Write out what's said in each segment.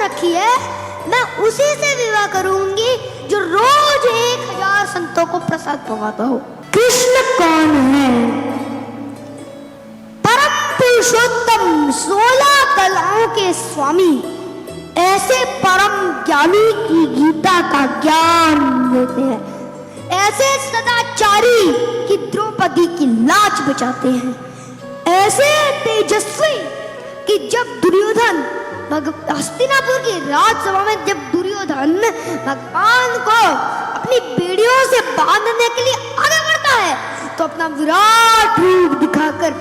रखी है, मैं उसी से विवाह करूंगी जो रोज 1000 संतों को प्रसाद पवाता हो। कृष्ण कौन है? परम पुरुषोत्तम, 16 कलाओं के स्वामी, ऐसे परम ज्ञानी की गीता का ज्ञान देते हैं, ऐसे सदाचारी कि द्रौपदी की लाज बचाते हैं, ऐसे तेजस्वी कि जब दुर्योधन हस्तिनापुर की राजसभा में जब दुर्योधन भगवान को अपनी बेड़ियों से बांधने के लिए आगे बढ़ता है तो अपना विराट रूप दिखाकर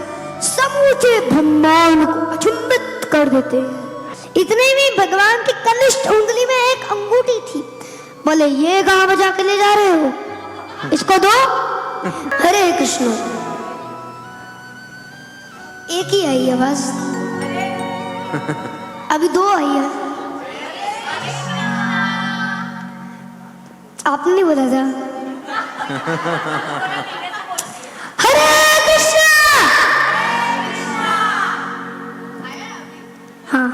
समूचे ब्रह्मांड को अचंभित कर देते हैं। इतने में भगवान की कनिष्ठ उंगली में एक अंगूठी थी। बोले ये कहां बजा के ले जा रहे हो, इसको दो। हरे कृष्ण। एक ही आई है बस, अभी 2 आई है। आपने नहीं बोला था? हरे कृष्ण। हाँ,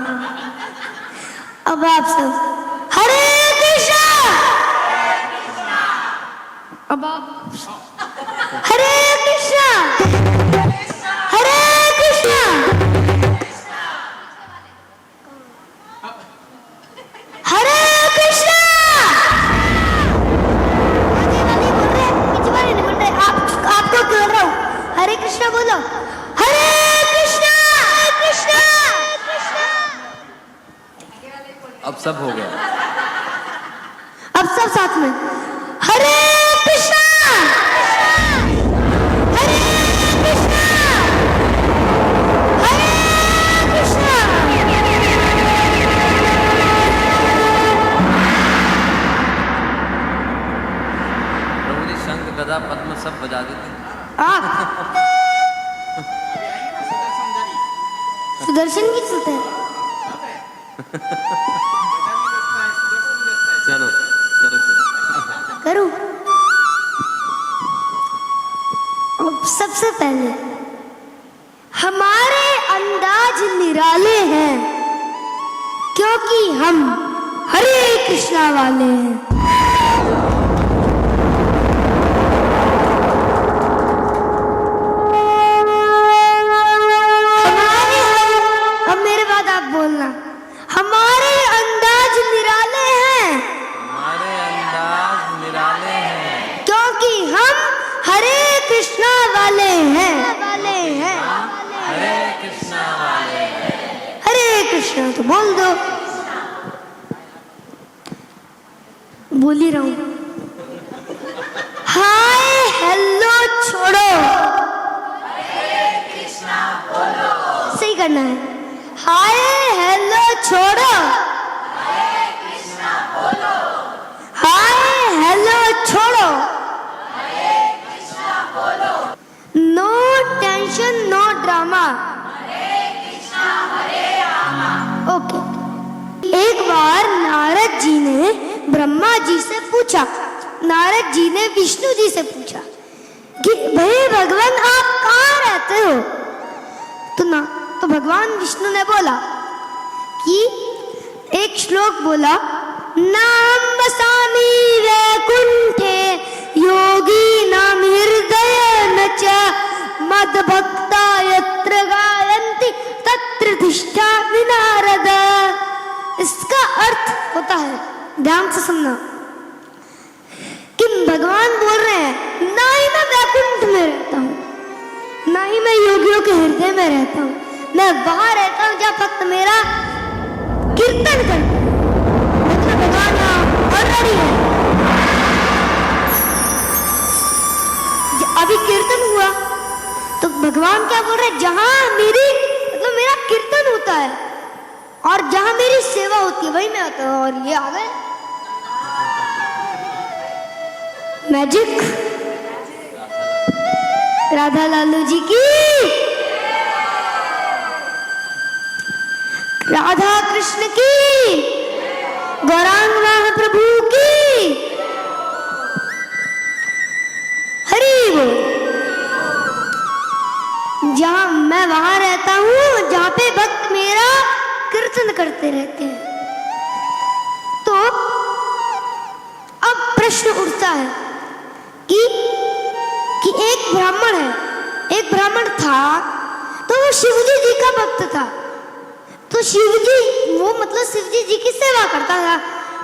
अब आप सब हरे कृष्ण। अब आप हरे कृष्ण, हरे कृष्ण, हरे कृष्ण। आपको बोल रहा हूँ, हरे कृष्ण बोलो, हरे कृष्ण, कृष्ण कृष्ण। अब सब हो गया, अब सब साथ में हरे कृष्ण, हरे कृष्ण, हरे कृष्ण। प्रभु जी शंख गदा पद्म सब बजा देते। सुदर्शन की चलते हैं। चलो चलो करूं? अब सबसे पहले हमारे अंदाज निराले हैं क्योंकि हम हरे कृष्णा वाले हैं। अब मेरे बाद आप बोलना, हमारे अंदाज निराले हैं, हमारे अंदाज निराले हैं क्योंकि हम हरे कृष्णा वाले हैं, वाले हैं, हरे कृष्णा वाले हैं। हरे कृष्णा तो बोल दो। बोल ही रहा हूं। हाय हेलो छोड़ो, हरे कृष्णा बोलो। सही करना है। हाय हेलो छोड़ो, हरे कृष्णा बोलो। हाय हेलो छोड़ो, हरे कृष्णा बोलो। नो टेंशन नो ड्रामा, हरे कृष्णा हरे रामा। ओके। एक बार नारद जी ने ब्रह्मा जी से पूछा, नारद जी ने विष्णु जी से पूछा कि भाई भगवान आप कहाँ रहते हो? तो भगवान विष्णु ने बोला कि एक श्लोक बोला, नाम वसामि वैकुंठे योगी नाम हृदय न च मद्भक्ता यत्र गायन्ति तत्र तिष्ठामि नारद। इसका अर्थ होता है, ध्यान से सुनना, कि भगवान बोल रहे हैं ना ही मैं वैकुंठ में रहता हूँ, ना ही मैं योगियों के हृदय में रहता हूँ, मैं वहां रहता हूँ जहाँ भक्त मेरा कीर्तन करते हैं। मतलब भगवान ऑलरेडी है। अभी कीर्तन हुआ तो भगवान क्या बोल रहे हैं, जहां मेरी मतलब मेरा कीर्तन होता है और जहां मेरी सेवा होती है वही मैं आता हूँ। और ये आ गए मैजिक। राधा लालू जी की, राधा कृष्ण की, गौरांग महाप्रभु की, हरि बोल। जहां मैं वहां रहता हूं जहां पे भक्त मेरा कीर्तन करते रहते हैं। पूछता है कि एक ब्राह्मण है, एक ब्राह्मण था तो वो शिवजी जी का भक्त था। तो शिवजी वो मतलब शिवजी जी की सेवा करता था,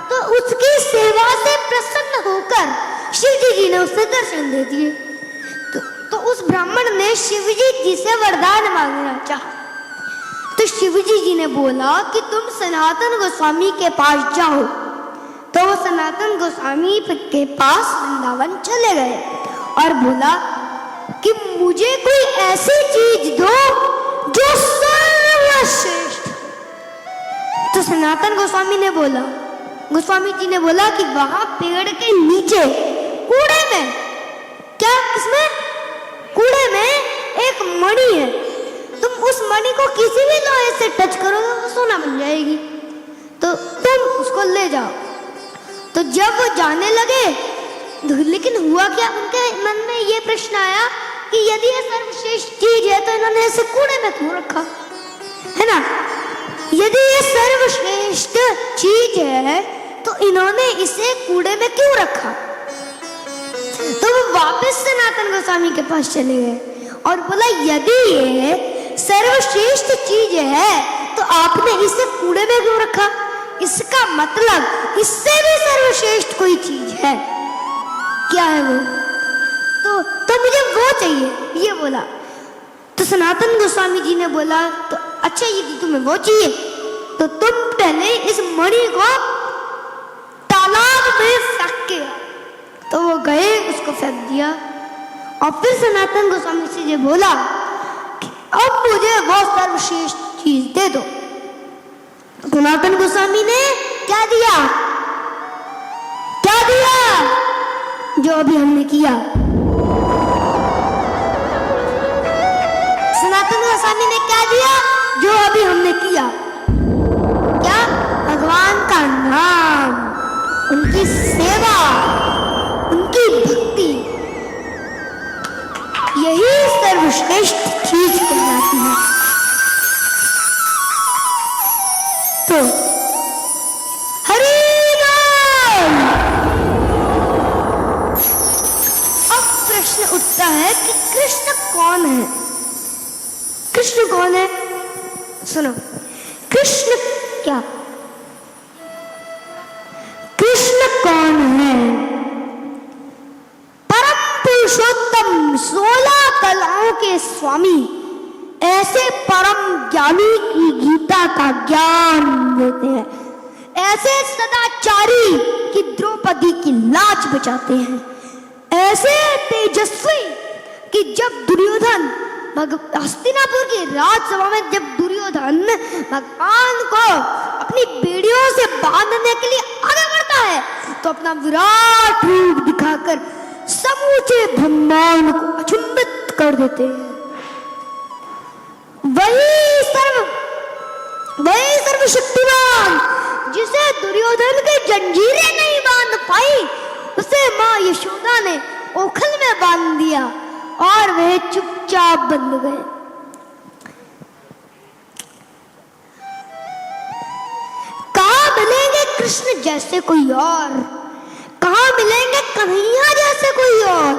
तो उसकी सेवा से प्रसन्न होकर शिवजी जी ने उसे दर्शन दे दिए। तो उस ब्राह्मण ने शिवजी जी से वरदान मांगना चाहा। तो शिवजी जी ने बोला कि तुम सनातन गोस्वामी के पास जाओ। तो वो सनातन गोस्वामी के पास वृंदावन चले गए और बोला कि मुझे कोई ऐसी चीज दो जो सर्वश्रेष्ठ। तो सनातन गोस्वामी जी ने बोला कि वहां पेड़ के नीचे कूड़े में, क्या किसमें, कूड़े में एक मणि है, तुम उस मणि को किसी भी लोहे से टच करो तो सोना बन जाएगी, तो तुम उसको ले जाओ। तो जब वो जाने लगे, लेकिन हुआ क्या, उनके मन में ये प्रश्न आया कि यदि ये सर्वश्रेष्ठ चीज है तो इन्होंने इसे कूड़े में क्यों रखा, है ना। यदि ये सर्वश्रेष्ठ चीज है तो इन्होंने इसे कूड़े में क्यों रखा। तो वो वापस सनातन गोस्वामी के पास चले गए और बोला यदि ये सर्वश्रेष्ठ चीज है तो आपने इसे कूड़े में क्यों रखा, इसका मतलब इससे भी सर्वश्रेष्ठ कोई चीज है। क्या है वो? तो मुझे वो चाहिए, ये बोला। तो सनातन गोस्वामी जी ने बोला तो अच्छा यदि तुम्हें वो चाहिए तो तुम पहले इस मणि को तालाब में फेंक के। तो वो गए, उसको फेंक दिया और फिर सनातन गोस्वामी से ये बोला कि अब मुझे वो सर्वश्रेष्ठ चीज दे दो। सनातन गोस्वामी ने क्या दिया, क्या दिया, जो अभी हमने किया। सनातन गोस्वामी ने क्या दिया, जो अभी हमने किया। क्या? भगवान का नाम, उनकी सेवा, उनकी भक्ति, यही सर्वश्रेष्ठ चीज कहलाती है। तो हरि नाम। अब प्रश्न उठता है कि कृष्ण कौन है? कृष्ण कौन है? सुनो, कृष्ण क्या, कृष्ण कौन है? परम पुरुषोत्तम, 16 कलाओं के स्वामी, ऐसे परम ज्ञानी की गीता का ज्ञान देते हैं, ऐसे सदाचारी कि द्रौपदी की लाज बचाते हैं, ऐसे तेजस्वी कि जब दुर्योधन हस्तिनापुर की राजसभा में जब दुर्योधन भगवान को अपनी बेड़ियों से बांधने के लिए आगे बढ़ता है तो अपना विराट रूप दिखाकर समूचे ब्रह्मांड को अचंभित कर देते हैं। वही सर्वशक्तिमान जिसे दुर्योधन की जंजीरें नहीं बांध पाई, उसे मां यशोदा ने ओखल में बांध दिया और वे चुपचाप बंद गए। कहां मिलेंगे कृष्ण जैसे कोई और, कहां मिलेंगे कन्हैया जैसे कोई और,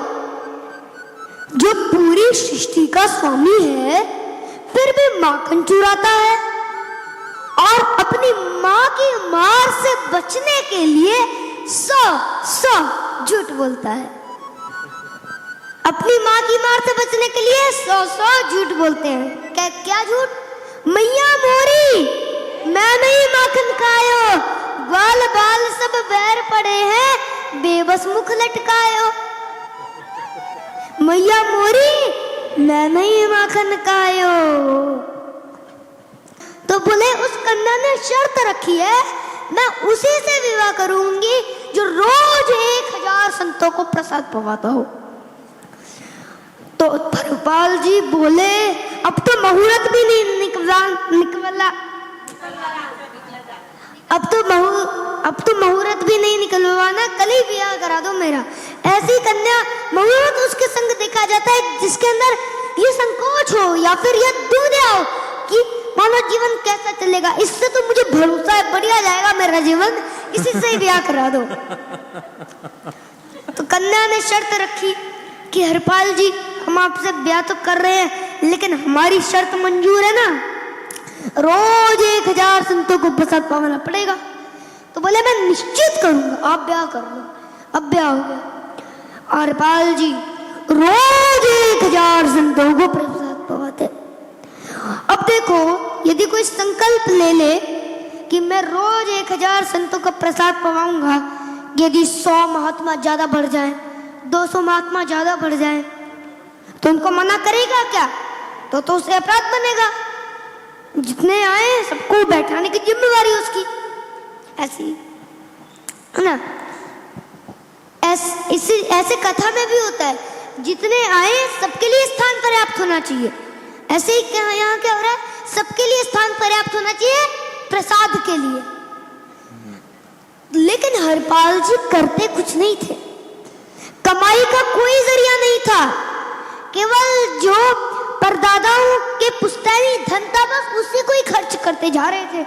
जो पूरी सृष्टि का स्वामी है फिर भी माखन चुराता है और अपनी मां की मार से बचने के लिए सौ झूठ बोलता है। अपनी माँ की मार से बचने के लिए 100 झूठ बोलते हैं। क्या झूठ? मैया मोरी, मैं नहीं माखन खायो, बाल बाल सब बैर पड़े हैं, बेबस मुख लटकायो। मैया मोरी, मैं नहीं माखन खायो। तो बोले उस कन्या ने शर्त रखी है, मैं उसी से विवाह करूंगी जो रोज 1000 संतों को प्रसाद पवाता हो। तो धर्मपाल जी बोले अब तो मुहूर्त भी नहीं निकला, अब तो मुहूर्त भी नहीं निकलवाना, कल ही ब्याह करा दो मेरा। ऐसी कन्या मुहूर्त उसके संग देखा जाता है जिसके अंदर ये संकोच हो या फिर ये दुविधा हो कि मानव जीवन कैसा चलेगा। इससे तो मुझे भरोसा है बढ़िया जाएगा मेरा जीवन, इसी से ही ब्याह करा दो। तो कन्या ने शर्त रखी कि हरपाल जी, हम आपसे ब्याह तो कर रहे हैं, लेकिन हमारी शर्त मंजूर है ना, रोज 1000 संतों को प्रसाद पावना पड़ेगा। तो बोले मैं निश्चित करूंगा, आप ब्याह कर लो। अब ब्याह हो गया। हरपाल जी रोज 1000 संतों को प्रसाद पवाते। अब देखो, यदि कोई संकल्प ले ले कि मैं रोज 1000 संतों का प्रसाद पवाऊंगा, यदि 100 महात्मा ज्यादा बढ़ जाए, 200 महात्मा ज्यादा बढ़ जाए, तो उनको मना करेगा क्या? तो उसे अपराध बनेगा। जितने आए सबको बैठाने की जिम्मेवारी उसकी, ऐसी है ना। ऐसे कथा में भी होता है, जितने आए सबके लिए स्थान पर्याप्त होना चाहिए। ऐसे ही यहाँ क्या हो रहा है, सबके लिए स्थान पर्याप्त होना चाहिए प्रसाद के लिए। लेकिन हरपाल जी करते कुछ नहीं थे, कमाई का कोई जरिया नहीं था, केवल जो परदादाओं के पुश्तैनी धन था बस उसी को ही खर्च करते जा रहे थे।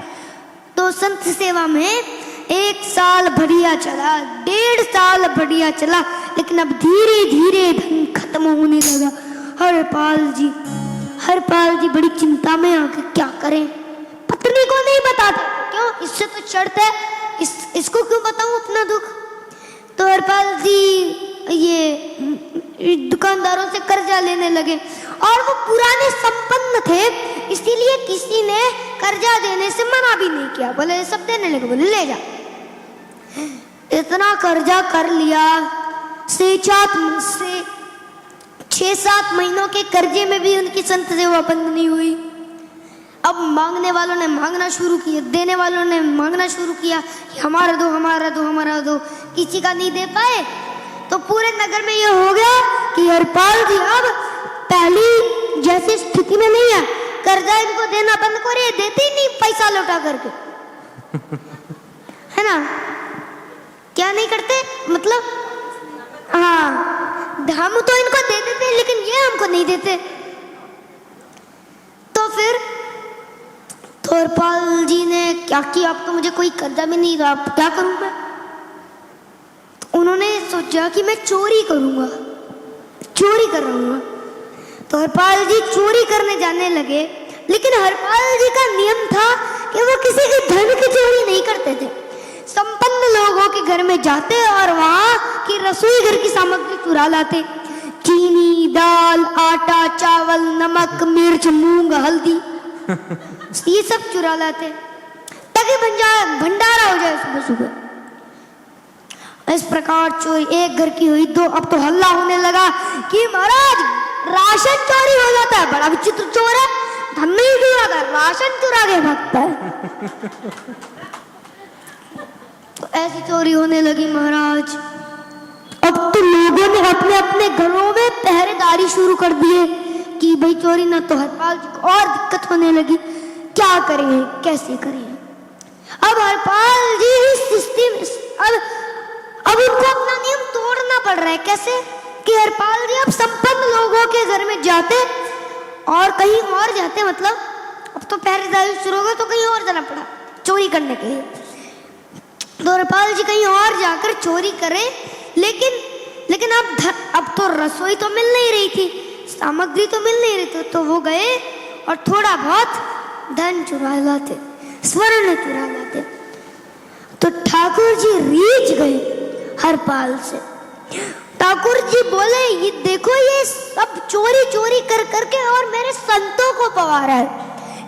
तो संत सेवा में 1 साल बढ़िया चला, 1.5 साल बढ़िया चला, लेकिन अब धीरे धीरे धन खत्म होने लगा। हरपाल जी बड़ी चिंता में आके क्या करें, पत्नी को नहीं बताते, क्यों, इससे तो शर्त है, इसको क्यों बताऊं अपना दुख। तो हरपाल जी ये दुकानदारों से कर्जा लेने लगे, और वो पुराने संपन्न थे, इसीलिए किसी ने कर्जा देने से मना भी नहीं किया, बोले सब देने लगे, बोले ले जा। इतना कर्जा कर लिया, 6-7 महीनों के कर्जे में भी उनकी संत सेवा बंद नहीं हुई। अब मांगने वालों ने मांगना शुरू किया, देने वालों ने मांगना शुरू किया, हमारा दो हमारा दो हमारा दो, किसी का नहीं दे पाए। तो पूरे नगर में यह हो गया कि हरपाल जी अब पहली जैसी स्थिति में नहीं है, कर्जा इनको देना बंद करे, देते ही नहीं पैसा लौटा करके, है ना। क्या नहीं करते, मतलब हाँ, हम तो इनको दे देते लेकिन ये हमको नहीं देते। तो फिर हरपाल जी ने क्या किया, अब तो मुझे कोई कर्जा भी नहीं रहा, अब क्या करूं मैं। तो उन्होंने सोचा कि मैं चोरी करूंगा, चोरी करूंगा। तो हरपाल जी चोरी करने जाने लगे, लेकिन हरपाल जी का नियम था कि वो किसी के धन की चोरी नहीं करते थे। संपन्न लोगों के घर में जाते और वहां की रसोई घर की सामग्री चुरा लाते, चीनी, दाल, आटा, चावल, नमक, मिर्च, मूंग, हल्दी, ये सब चुरा लाते ताकि भंडारा हो जाए सुबह सुबह। इस प्रकार चोरी एक घर की हुई, 2, अब तो हल्ला होने लगा कि महाराज राशन चोरी हो जाता है, बड़ा विचित्र चोर है, धन नहीं चुराता, राशन चुरा के भागता है। तो ऐसी चोरी होने लगी महाराज। अब तो लोगों ने अपने अपने घरों में पहरेदारी शुरू कर दिए कि भाई चोरी ना। तो हरपाल जी को और दिक्कत होने लगी, क्या करें, कैसे करें। अब हरपाल जी इस स्थिति में अब उनको अपना नियम तोड़ना पड़ रहा है। कैसे कि हरपाल जी अब संपन्न लोगों के घर में जाते और कहीं और जाते, मतलब अब तो पहरेदारी शुरू हो गई तो कहीं और जाना पड़ा चोरी करने के लिए। तो हरपाल जी कहीं और जाकर चोरी करे, लेकिन अब तो रसोई तो मिल नहीं रही थी, सामग्री तो मिल नहीं रही थी। तो वो गए और थोड़ा बहुत धन चुरा लाते, स्वर्ण चुरा लाते। तो ठाकुर जी रीझ गए हरपाल से। ठाकुर जी बोले, ये देखो, ये सब चोरी कर करके और मेरे संतों को पवा रहा है,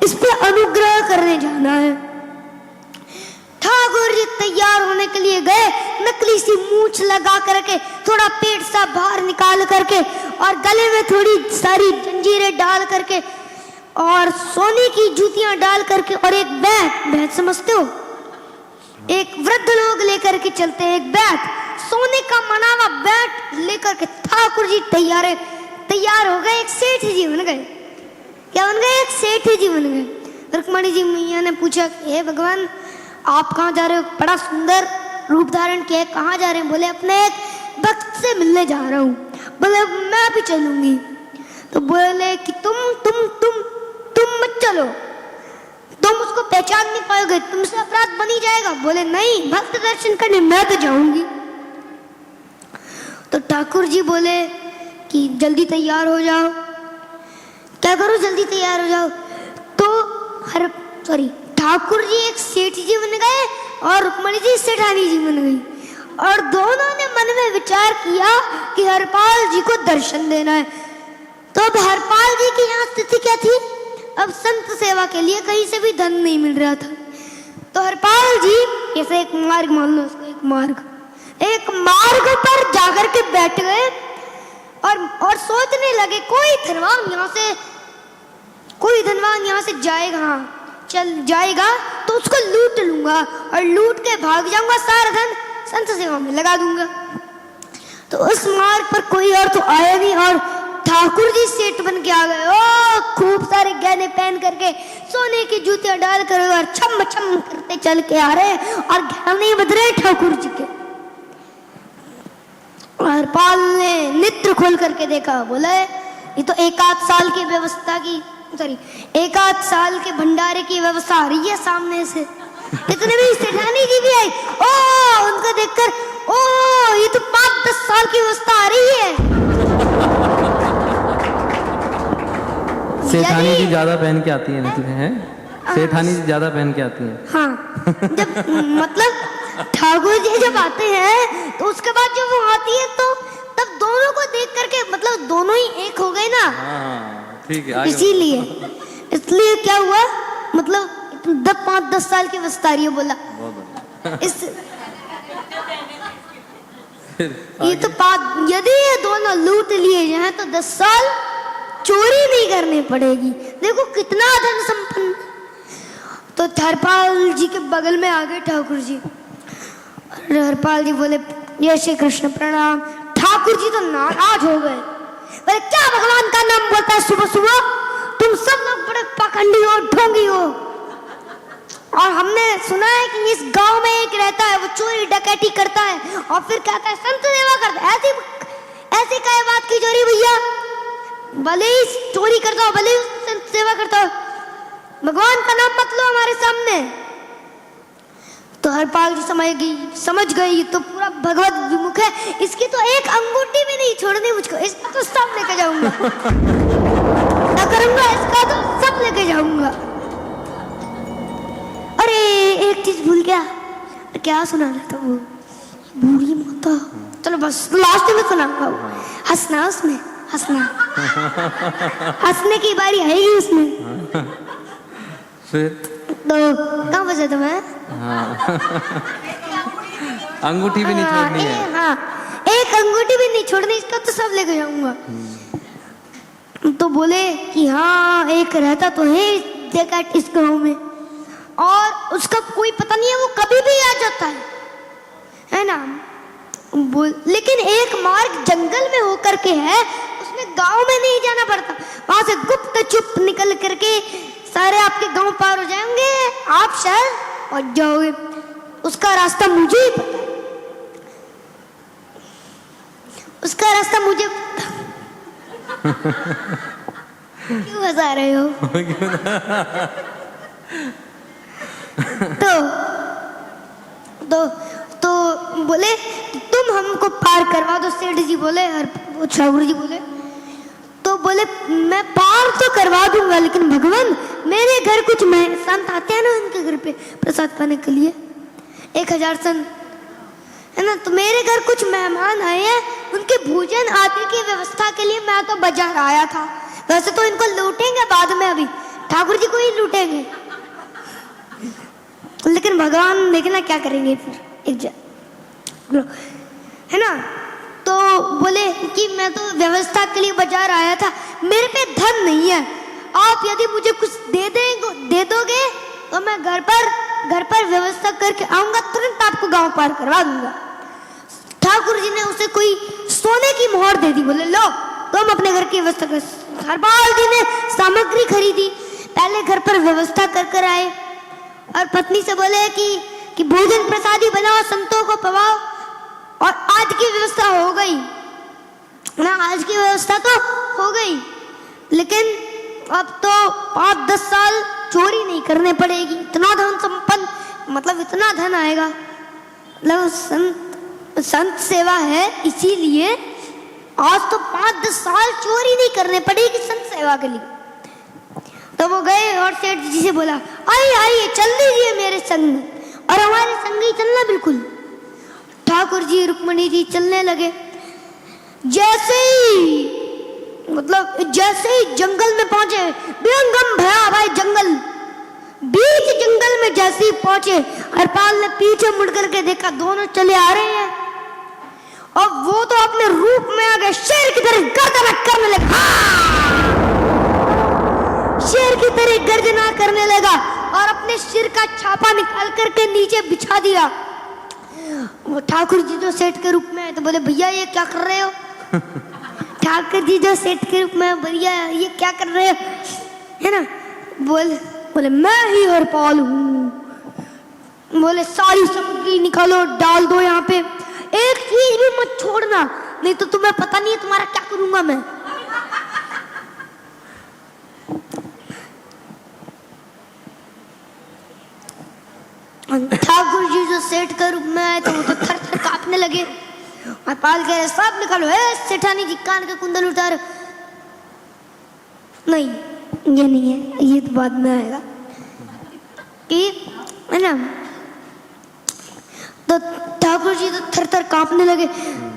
इस पे अनुग्रह करने जाना है। ठाकुर जी तैयार होने के लिए गए, नकली सी मूंछ लगा करके, थोड़ा पेट सा बाहर निकाल करके और गले में थोड़ी सारी जंजीरें डाल करके और सोने की जूतियां डाल करके और एक बैग समझते हो, एक वृद्ध लोग लेकर के चलते हैं, एक बैग सोने का मनावा बैग लेकर के ठाकुर जी तैयार हो गए, एक सेठ जी बन गए। क्या बन गए? एक सेठ जी बन गए। रुक्मणी जी मैया ने पूछा, हे भगवान आप कहाँ जा रहे हो? बड़ा सुंदर रूप धारण किया, कहाँ जा रहे हैं? बोले अपने एक भक्त से मिलने जा रहा हूँ। बोले मैं भी चलूंगी। तो बोले कि तुम मत चलो, तुम उसको पहचान नहीं पाओगे, तुमसे अपराध बन ही जाएगा। बोले नहीं, भक्त दर्शन करने मैं तो जाऊंगी। तो ठाकुर जी बोले कि जल्दी तैयार हो जाओ। क्या करो, जल्दी तैयार हो जाओ। तो ठाकुर जी एक सेठ जी बन गए और रुक्मणी जी सेठानी जी बन गई, और दोनों ने मन में विचार किया कि हरपाल जी को दर्शन देना है। तो अब हरपाल जी की यहाँ स्थिति क्या थी, अब संत सेवा के लिए कहीं से भी धन नहीं मिल रहा था। तो हरपाल जी ऐसे एक मार्ग, मान लो उसको एक मार्ग पर जाकर के बैठ गए और सोचने लगे कोई धनवान यहाँ से जाएगा, हाँ चल जाएगा तो उसको लूट लूंगा और लूट के भाग जाऊंगा, सारा धन संत सेवा में लगा दूंगा। तो उस मार्ग पर कोई और तो आया नहीं और ठाकुर जी सेठ बन के आ गए। ओ खूब सारे गहने पहन करके, सोने की जूतियां डाल कर और छम छम करते चल के आ रहे और गहने बज रहे ठाकुर जी के। हरपाल ने नेत्र खोल करके देखा, बोला ये तो एक आध साल के भंडारे की व्यवस्था आ रही है सामने से। इतने में सेठानी जी भी आई। ओ उनको देखकर, ओ ये तो 5-10 साल की व्यवस्था आ रही है। सेठानी जी ज्यादा पहन के आती हैं, सेठानी जी ज्यादा पहन के आती हैं। हाँ, जब मतलब ठाकुर जी जब आते हैं तो उसके बाद जब वो आती है तो तब दोनों को देख करके मतलब दोनों ही एक हो गए ना। ठीक है, इसलिए क्या हुआ, मतलब 5-10 साल की विस्तारियों बोला। इस ये तो यदि ये दोनों लूट लिए जाए तो 10 साल चोरी नहीं करनी पड़ेगी। देखो कितना धन संपन्न। तो हरपाल जी के बगल में आ गए ठाकुर जी। हरपाल जी बोले, जय श्री कृष्ण, प्रणाम। ठाकुर जी तो नाराज हो गए, बोले क्या भगवान का नाम बोलता है सुबह सुबह, तुम सब लोग बड़े पाखंडी हो, ढोंगी हो। और हमने सुना है कि इस गांव में एक रहता है, वो चोरी डकैती करता है और फिर कहता है संत सेवा करता है। ऐसी क्या बात की चोरी भैया, भले ही चोरी करता हो, भले ही संत सेवा करता हो, भगवान का नाम मत लो हमारे सामने। तो हरपाल जी समझ गई तो पूरा भगवत विमुख है, इसकी तो एक अंगूठी भी नहीं छोड़नी मुझको, इसका तो सब लेके जाऊंगा। क्या करूंगा, इसका तो सब लेके जाऊंगा। अरे एक चीज भूल गया, क्या सुनाना था वो, बूढ़ी माता। चलो बस लास्ट में सुनाऊंगा, हंसना उसमें, हंसने की बारी आएगी उसमें। तो कहाँ बचा था मैं? अंगूठी भी नहीं छोड़नी है। हाँ, एक अंगूठी भी नहीं छोड़नी, इसका तो सब लेके जाऊंगा। तो बोले कि हाँ एक रहता तो है देखा इस गाँव में, और उसका कोई पता नहीं है, वो कभी भी आ जाता है ना। लेकिन एक मार्ग जंगल में होकर के है, उसमें गांव में नहीं जाना पड़ता, वहां से गुप्त चुप निकल करके सारे आपके गांव पार हो जाएंगे, आप शहर पहुंच जाओगे। उसका रास्ता मुझे ही पता है, उसका रास्ता मुझे पता। क्यों हंसा रहे हो? तो बोले तुम हमको पार करवा दो। सेठ जी बोले, ठाकुर जी बोले, तो बोले मैं पार तो करवा दूंगा, लेकिन भगवान मेरे घर कुछ संत आते हैं ना, उनके घर पे प्रसाद पाने के लिए 1000 संत है ना, तो मेरे घर कुछ मेहमान आए हैं, उनके भोजन आदि की व्यवस्था के लिए मैं तो बाजार आया था। वैसे तो इनको लूटेंगे बाद में, अभी ठाकुर जी को ही लूटेंगे, लेकिन भगवान देखना क्या करेंगे फिर है ना। तो बोले कि मैं तो व्यवस्था के लिए बाजार आया था, मेरे पे धन नहीं है, आप यदि मुझे कुछ दे दोगे तो मैं घर पर व्यवस्था करके आऊंगा, तुरंत आपको गांव पार करवा दूंगा। ठाकुर जी ने उसे कोई सोने की मोहर दे दी, बोले लो तुम अपने घर की व्यवस्था कर। हरपाल जी ने सामग्री खरीदी, पहले घर पर व्यवस्था कर आए और पत्नी से बोले कि भोजन प्रसादी बनाओ, संतों को पवाओ। और आज की व्यवस्था हो गई ना, आज की व्यवस्था तो हो गई, लेकिन अब तो 5-10 साल चोरी नहीं करने पड़ेगी। इतना धन संपन्न, मतलब इतना धन आएगा, मतलब संत संत सेवा है, इसीलिए आज तो 5-10 साल चोरी नहीं करने पड़ेगी संत सेवा के लिए। तो वो गए और सेठ जी से बोला, आइए आइए चल लीजिए मेरे संग, और हमारे संग ही चलना बिल्कुल। ठाकुर जी रुक्मणी जी चलने लगे। जैसे ही जंगल में पहुंचे, बेहंगम भया भाई जंगल, बीच जंगल में जैसे ही पहुंचे, हरपाल ने पीछे मुड़ करके देखा, दोनों चले आ रहे हैं, और वो तो अपने रूप में आ गए, शेर की तरह गर्जना करने लगा, शेर की तरह गर्जना करने लगा, और अपने सिर का छापा निकाल करके नीचे बिछा दिया। वो ठाकुर जी जो सेठ के रूप में है तो बोले, भैया ये क्या कर रहे हो? ठाकुर जी जो सेठ के रूप में, भैया ये क्या कर रहे हो, है ना? बोले मैं ही हरपाल हूँ। बोले सारी सामग्री निकालो, डाल दो यहाँ पे, एक चीज भी मत छोड़ना, नहीं तो तुम्हें पता नहीं है तुम्हारा क्या करूंगा मैं। ठाकुर जी जो सेठ के रूप में आए तो वो तो थर थर कांपने लगे। हरपाल कह रहे, सब निकालो, सेठानी जी कान के कुंडल उतार। नहीं, ये नहीं है, ये तो बाद में आएगा, कि है ना। तो ठाकुर जी तो थर थर कांपने लगे।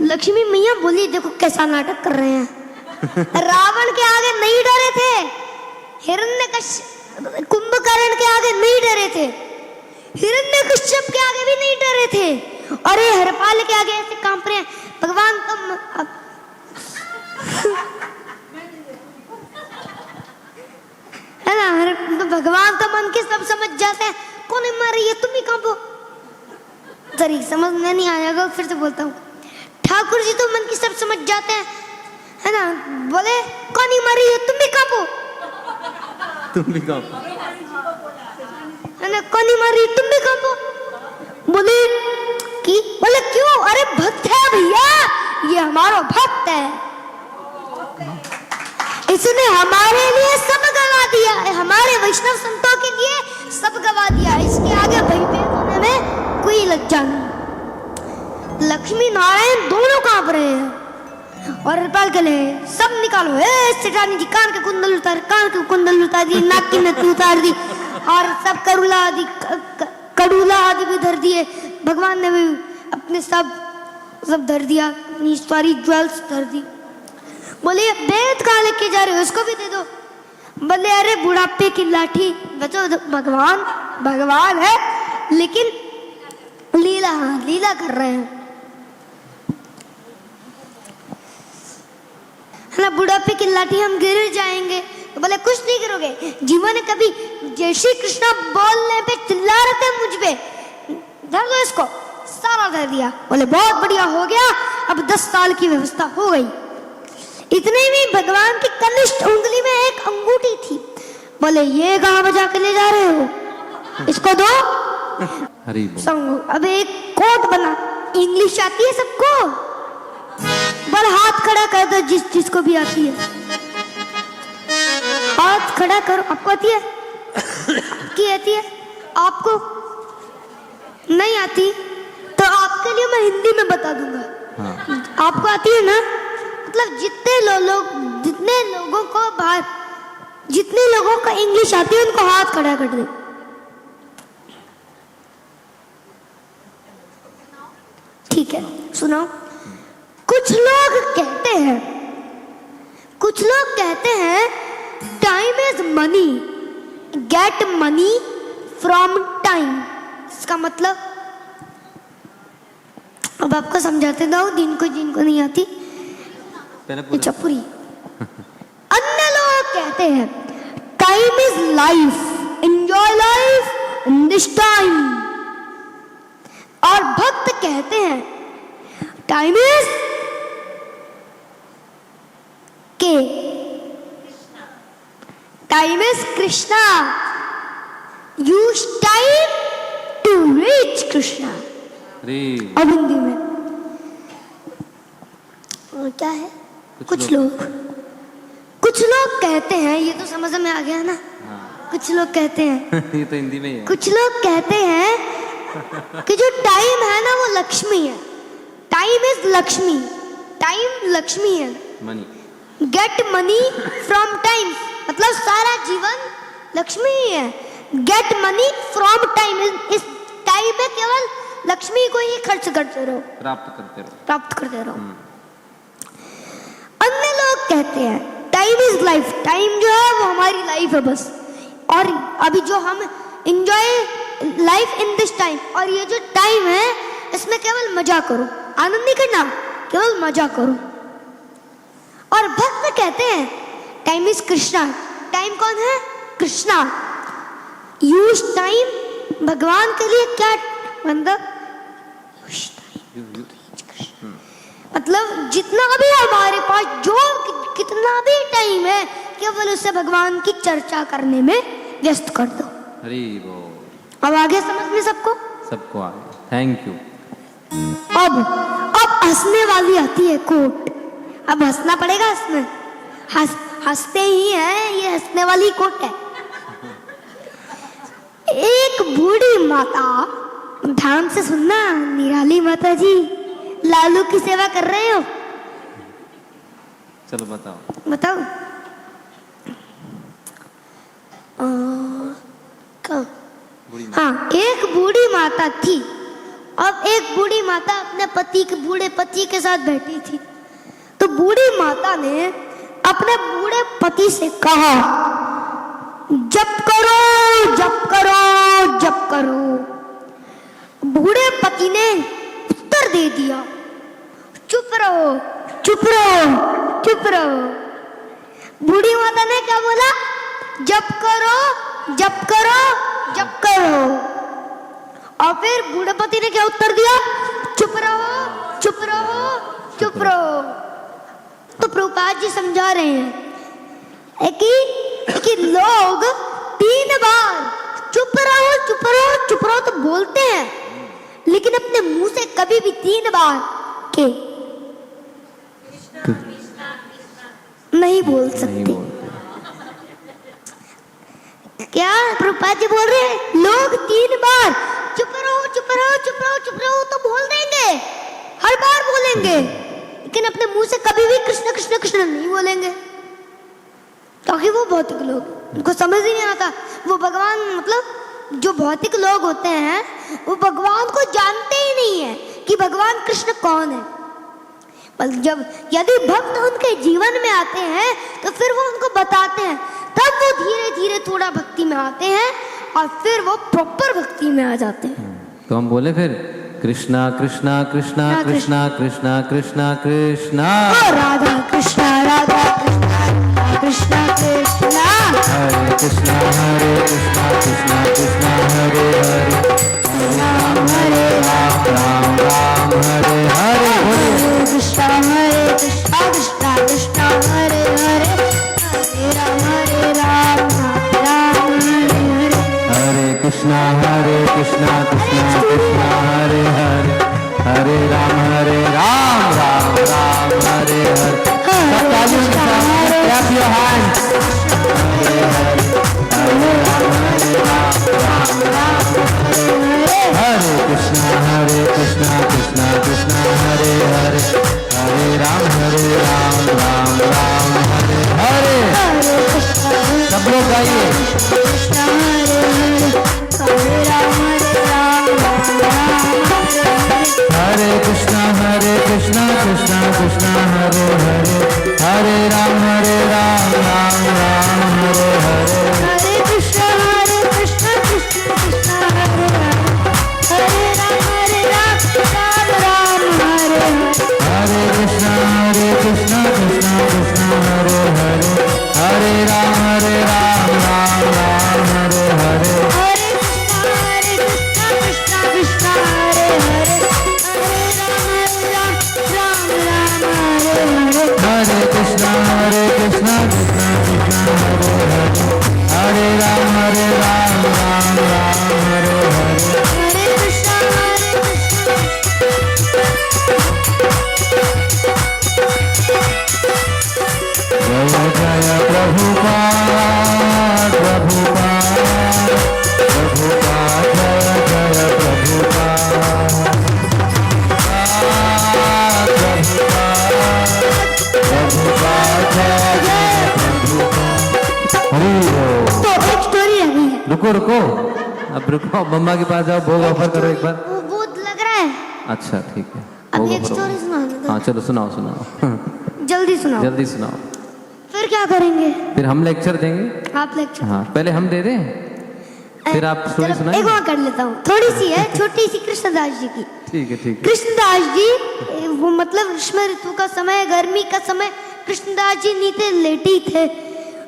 लक्ष्मी मैया बोली, देखो कैसा नाटक कर रहे हैं। रावण के आगे नहीं डरे थे, हिरण्यकश्यप, कुंभकर्ण के आगे नहीं डरे थे, हिरण्यकश्यप के आगे भी नहीं डरे थे, और ये हरपाल के आगे ऐसे कांप रहे हैं। भगवान तुम है ना, तो भगवान तो मन के सब समझ जाते हैं, कौन मार रही है, तुम ही कांपो। सॉरी, समझ में नहीं आएगा, फिर से बोलता हूँ। ठाकुर जी तो मन की सब समझ जाते हैं, है ना। बोले, कौन ही मार रही है, तुम भी कांपो, तुम भी कांपो, है ना, कौन ही मार रही है, तुम भी कांपो। बोले कि, बोले क्यों? अरे भक्त है भैया, ये हमारा भक्त है, इसने हमारे लिए सब गवा दिया है, हमारे वैष्णव संतों के लिए सब गवा दिया, इसके आगे भयभीत होने में कोई लज्जा नहीं। लक्ष्मी नारायण दोनों कांप रहे हैं, और हरपाल के लिए सब निकालो, सेठानी जी कान के कुंडल उतार, कान के कुंडल उतार दी, नाक की नथनी उतार दी, और सब कड़ूला आदि भी धर दिए। भगवान ने भी अपने सब धर दिया, अपनी सारी ज्वेल्स धर दी। बोले बेद कहाँ लेके जा रहे हो, उसको भी दे दो। बोले अरे बुढ़ापे की लाठी, बचो, भगवान है लेकिन लीला कर रहे हैं, है ना। बुढ़ापे की लाठी, हम गिर जाएंगे। तो बोले कुछ नहीं करोगे, जीवन ने कभी जय श्री कृष्णा बोलने पे चिल्ला रहे थे मुझ पे, धर दो इसको, सारा धर दिया। बोले बहुत बढ़िया हो गया, अब 10 साल की व्यवस्था हो गई। इतने में भगवान की कनिष्ठ उंगली में एक अंगूठी थी। बोले ये कहाँ बजा के ले जा रहे हो, इसको दो। हरी अब एक कोट बना, इंग्लिश आती है सबको, बल हाथ खड़ा कर दो जिसको भी आती है, हाथ खड़ा करो। आपको आती है? आपकी आती है? आपको नहीं आती तो आपके लिए मैं हिंदी में बता दूंगा। हाँ। आपको आती है ना? मतलब जितने लोगों को बाहर, जितने लोगों को इंग्लिश आती है उनको हाथ खड़ा कर दे। ठीक है, सुनाओ। कुछ लोग कहते हैं time is money, get money from time. इसका मतलब अब आपको समझाते जाओ, जिनको नहीं आती चपुरी। अन्य लोग कहते हैं time is life, enjoy life in this time. और भक्त कहते हैं टाइम इज के, time is Krishna, use time to reach Krishna. अब हिंदी में और क्या है? कुछ लोग कहते हैं, ये तो समझ में आ गया ना। हाँ। कुछ लोग कहते हैं ये तो हिंदी में ही है। कुछ लोग कहते हैं कि जो टाइम है ना वो लक्ष्मी है, time is Lakshmi, time Lakshmi है। Money. Get money from time, मतलब सारा जीवन लक्ष्मी ही है। गेट मनी फ्रॉम टाइम, इस टाइम में केवल लक्ष्मी को ही खर्च करते रहो, प्राप्त करते रहो, प्राप्त करते रहो। अन्य लोग कहते हैं टाइम इज लाइफ, टाइम जो है वो हमारी लाइफ है बस, और अभी जो हम enjoy life in this time, और ये जो टाइम है इसमें केवल मजा करो, आनंद नहीं करना, केवल मजा करो। और भक्त कहते हैं टाइम इज कृष्णा, टाइम कौन है? कृष्णा। यूज टाइम भगवान के लिए क्या मतलब, मतलब जितना भी हमारे पास जो कितना भी टाइम है केवल उसे भगवान की चर्चा करने में व्यस्त कर दो। हरि बोल। अब आगे समझ में सबको? सबको आ गया, थैंक यू। अब हंसने वाली आती है कोट, अब हंसना पड़ेगा इसमें, हंसते ही हैं, ये हंसने वाली कोट है। एक बूढ़ी माता, ध्यान से सुनना निराली माता जी, लालू की सेवा कर रहे हो? चलो बताओ। बताओ। हाँ, एक बूढ़ी माता थी। अब एक बूढ़ी माता अपने बूढ़े पति के साथ बैठी थी। तो बूढ़ी माता ने अपने बूढ़े पति से कहा, जप करो, जप करो, जप करो। बूढ़े पति ने उत्तर दे दिया, चुप रहो, चुप रहो, चुप रहो। बूढ़ी माता ने क्या बोला? जप करो, जप करो, जप करो। और फिर बूढ़े पति ने क्या उत्तर दिया? चुप रहो, चुप रहो, चुप रहो। तो प्रभुपाद जी समझा रहे हैं कि लोग 3 बार चुप रहो, चुप रहो, चुप रहो तो बोलते हैं, लेकिन अपने मुंह से कभी भी 3 बार के नहीं बोल सकते। क्या प्रभुपाद जी बोल रहे हैं? लोग 3 बार चुप रहो, चुप रहो, चुप रहो, चुप रहो तो बोल देंगे, हर बार बोलेंगे, लेकिन अपने मुंह से कभी भी कृष्ण कृष्ण कृष्ण नहीं बोलेंगे, क्योंकि वो भौतिक लोग, उनको समझ ही नहीं आता। वो भगवान, मतलब जो भौतिक लोग होते हैं वो भगवान को जानते ही नहीं है कि भगवान कृष्ण कौन है। जब यदि भक्त उनके जीवन में आते हैं तो फिर वो उनको बताते हैं, तब वो धीरे धीरे थोड़ा भक्ति में आते हैं और फिर वो प्रॉपर भक्ति में आ जाते हैं। तो हम बोले फिर कृष्णा कृष्णा कृष्णा कृष्णा कृष्णा कृष्णा कृष्णा, राधा कृष्णा, राधा कृष्णा, कृष्णा कृष्णा, हरे कृष्णा, हरे कृष्णा, कृष्णा कृष्णा, हरे हरे, राम हरे राम, राम राम हरे हरे। हरे कृष्णा, हरे कृष्णा, कृष्णा कृष्णा, हरे हरे, हरे राम, राम राम, हरे हरे। हरे कृष्णा, कृष्णा कृष्णा, हरे हरे, हरे राम, राम राम, हरे हरे। सब तालियों के साथ clap your hands। Hare Hare, हरे राम, राम राम, हरे हरे। हरे कृष्णा, कृष्णा कृष्णा, हरे हरे, हरे राम, राम राम, हरे हरे। सब लोग गाइए। कृष्णा हरे हरे, हरे राम, राम रुको रुको, अब रुको, अब मम्मा के पास जाओ, भोग ऑफर करो एक बार। वो भूत लग रहा है। अच्छा ठीक है, अब भोग एक ऑफर स्टोरी करो। सुना दो। हाँ चलो सुनाओ सुनाओ, जल्दी सुनाओ। जल्दी सुनाओ। फिर क्या करेंगे? फिर हम लेक्चर देंगे। आप लेक्चर। हाँ पहले हम दे दें, फिर आप स्टोरी चलो, सुनाइए। एक और कर लेता हूँ, थोड़ी सी है, छोटी सी, कृष्णदास जी की। ठीक है ठीक है। कृष्णदास जी, वो मतलब ग्रीष्म ऋतु का समय, गर्मी का समय, कृष्णदास जी नीचे लेटे ही थे,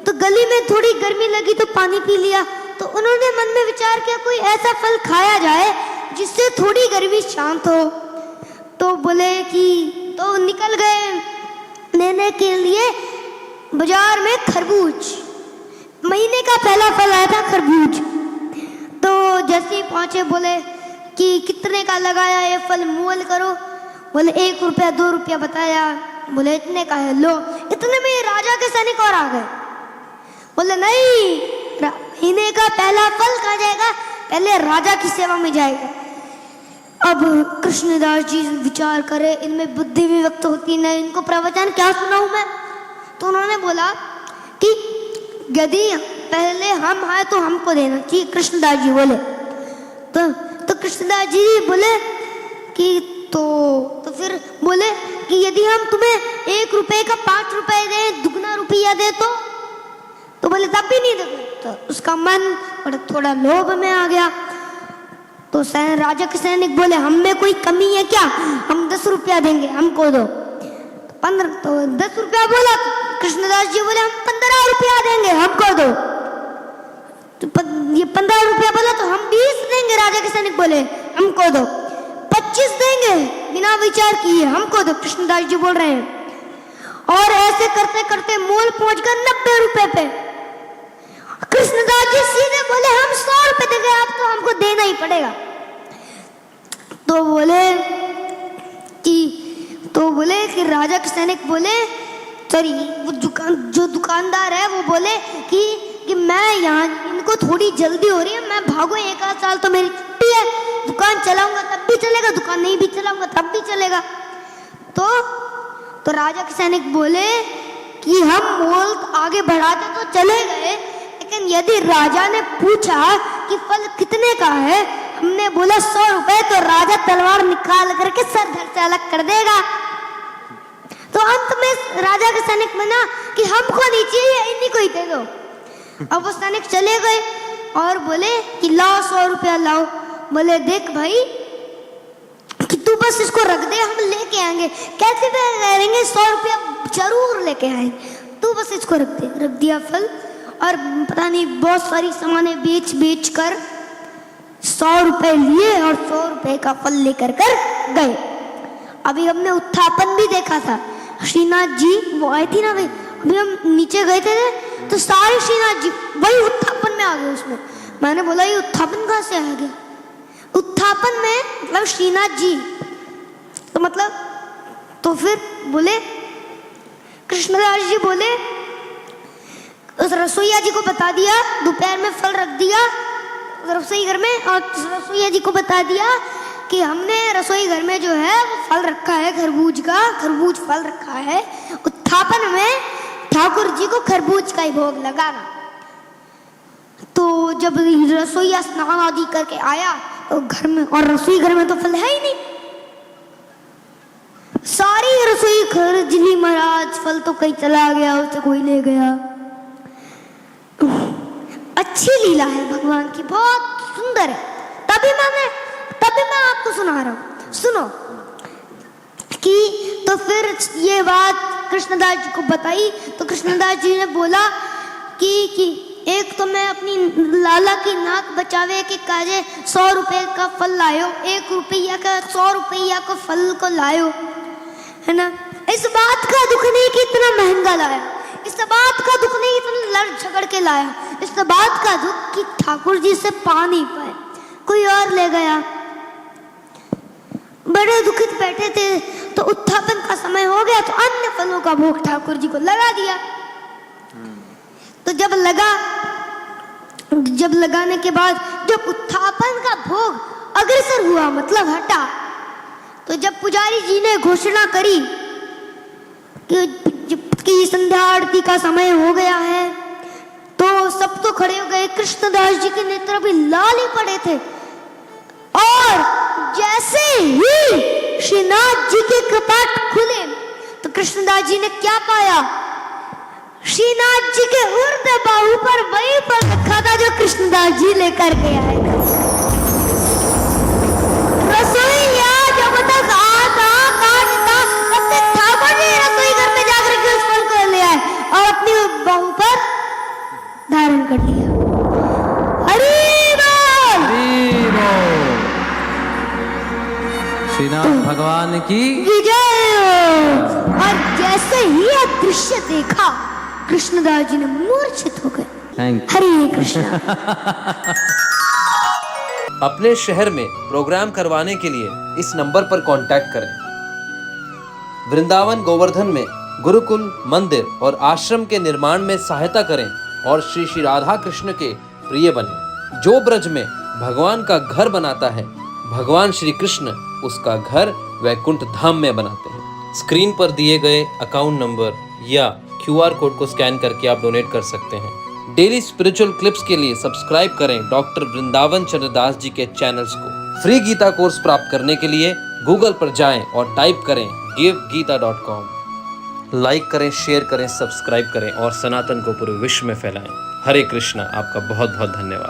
तो गली में थोड़ी गर्मी लगी तो पानी पी लिया। तो उन्होंने मन में विचार किया कोई ऐसा फल खाया जाए जिससे थोड़ी गर्मी शांत हो। तो बोले कि, तो निकल गए लेने के लिए बाजार में खरबूज। महीने का पहला फल आया था खरबूज। तो जैसे ही पहुंचे बोले कि कितने का लगाया ये फल, मोल करो। बोले 1 रुपया 2 रुपया बताया। बोले इतने का है, लो। इतने में राजा के सैनिक और आ गए। बोले नहीं, महीने का पहला फल कहा जाएगा, पहले राजा की सेवा में जाएगा। अब कृष्णदास जी विचार करे, इनमें बुद्धि भी व्यक्त होती नहीं, इनको प्रवचन क्या सुनाऊं मैं। तो उन्होंने बोला कि यदि पहले हम आए तो हमको देना चाहिए। कृष्णदास जी बोले तो कृष्णदास जी बोले कि तो फिर बोले कि यदि हम तुम्हें 1 रुपए का 5 रुपए दें, दुगना रुपया दे तो बोले तब भी नहीं दोगे। तो उसका मन थोड़ा लोभ में आ गया। तो राजा के सैनिक बोले हम में कोई कमी है क्या, हम 10 रुपया देंगे, हमको दो। 15 तो 10 रुपया बोला। कृष्णदास जी बोले हम 15 रुपया देंगे, हमको दो। तो ये 15 रुपया बोला तो हम 20 देंगे। राजा के सैनिक बोले हमको दो। 25 देंगे, बिना विचार किए, हमको दो। कृष्णदास जी बोल रहे हैं। और ऐसे करते करते मोल पहुंच गए 90 रुपए पे। कृष्णदास जी सीधे बोले हम 100 रुपए देंगे, आप तो हमको देना ही पड़ेगा। तो बोले कि राजा के सैनिक बोले, सॉरी, वो जो दुकानदार है वो बोले कि मैं यहाँ, इनको थोड़ी जल्दी हो रही है, मैं भागो, 1 साल तो मेरी छुट्टी है, दुकान चलाऊंगा तब भी चलेगा, दुकान नहीं भी चलाऊंगा तब भी चलेगा। तो राजा के सैनिक बोले कि हम मोल आगे बढ़ाते तो चले गए, लेकिन यदि राजा ने पूछा कि फल कितने का है, हमने बोला 100 रुपए, तो राजा तलवार निकाल करके सर धड़ से अलग कर देगा। तो अंत में राजा के सैनिक मना कि हमको नहीं चाहिए, इन्हीं को ही दे दो। अब वो सैनिक चले गए और बोले कि लाओ 100 रुपया लाओ। बोले देख भाई कि तू बस इसको रख दे, हम लेके आएंगे। कैसे करेंगे, 100 रुपया जरूर लेके आएंगे, तू बस इसको रख दे। रख दिया फल, और पता नहीं बहुत सारी सामानें बेच कर 100 रुपए लिए और 100 रुपए का फल लेकर गए। अभी हमने उत्थापन भी देखा था, श्रीनाथ जी वो आई थी ना भाई, अभी हम नीचे गए थे तो सारे श्रीनाथ जी वही उत्थापन में आ गए। उसमें मैंने बोला ये उत्थापन कहाँ से आ गया। उत्थापन में मतलब श्रीनाथ जी, तो मतलब तो फिर बोले कृष्णदास जी बोले उस रसोईया जी को बता दिया, दोपहर में फल रख दिया रसोई घर में, और रसोईया जी को बता दिया कि हमने रसोई घर में जो है वो फल रखा है, खरबूज फल रखा है। उत्थापन में ठाकुर जी को खरबूज का ही भोग लगाना। तो जब रसोईया स्नान आदि करके आया तो घर में, और रसोई घर में तो फल है ही नहीं, सारी रसोई घर जिली महाराज, फल तो कहीं चला गया, उसे कोई ले गया। अच्छी लीला है भगवान की, बहुत सुंदर है। तभी मैं आपको सुना रहा हूं, सुनो। कि तो फिर ये बात कृष्णदास जी को बताई, तो कृष्णदास जी ने बोला कि एक तो मैं अपनी लाला की नाक बचावे के काजे 100 रुपए का फल लायो, 1 रुपया का 100 रुपया को फल को लायो, है ना। इस बात का दुख नहीं कि इतना महंगा लाया, इस बात का दुख नहीं इतना लड़ झगड़ के लाया, इस बात का दुख कि ठाकुर जी से पा नहीं पाए, कोई और ले गया। बड़े दुखित बैठे थे, तो उत्थापन का समय हो गया तो अन्य फलों का भोग ठाकुर जी को लगा दिया। तो जब लगाने के बाद जब उत्थापन का भोग अग्रसर हुआ, मतलब हटा, तो जब पुजारी जी ने घोषणा करी कि संध्या आरती का समय हो गया है, तो वो सब तो खड़े हो गए, कृष्णदास जी के नेत्र भी लाल ही पड़े थे। और जैसे ही श्रीनाथ जी के कपाट खुले तो कृष्णदास जी ने क्या पाया? श्रीनाथ जी के उर्द बाहु पर वही पर रखा था जो कृष्णदास जी लेकर के आए थे। रसोईया जब तक आता काटता तब तक ठाकुर जी रसोई घर में जाकर के उस फल को ले आए और अपनी बाहु पर धारण कर लिया। हरि बोल। हरि बोल। श्रीनाथ भगवान की विजय। और जैसे ही यह दृश्य देखा कृष्णदास जी ने मूर्छित हो गए। थैंक हरे कृष्ण। अपने शहर में प्रोग्राम करवाने के लिए इस नंबर पर कांटेक्ट करें। वृंदावन गोवर्धन में गुरुकुल, मंदिर और आश्रम के निर्माण में सहायता करें और श्री श्री राधा कृष्ण के प्रिय बने। जो ब्रज में भगवान का घर बनाता है, भगवान श्री कृष्ण उसका घर वैकुंठ धाम में बनाते हैं। स्क्रीन पर दिए गए अकाउंट नंबर या QR कोड को स्कैन करके आप डोनेट कर सकते हैं। डेली स्पिरिचुअल क्लिप्स के लिए सब्सक्राइब करें डॉक्टर वृंदावन चंद्रदास जी के चैनल्स को। फ्री गीता कोर्स प्राप्त करने के लिए गूगल पर जाएं और टाइप करें givegita.com। लाइक करें, शेयर करें, सब्सक्राइब करें और सनातन को पूरे विश्व में फैलाएं। हरे कृष्णा। आपका बहुत बहुत धन्यवाद।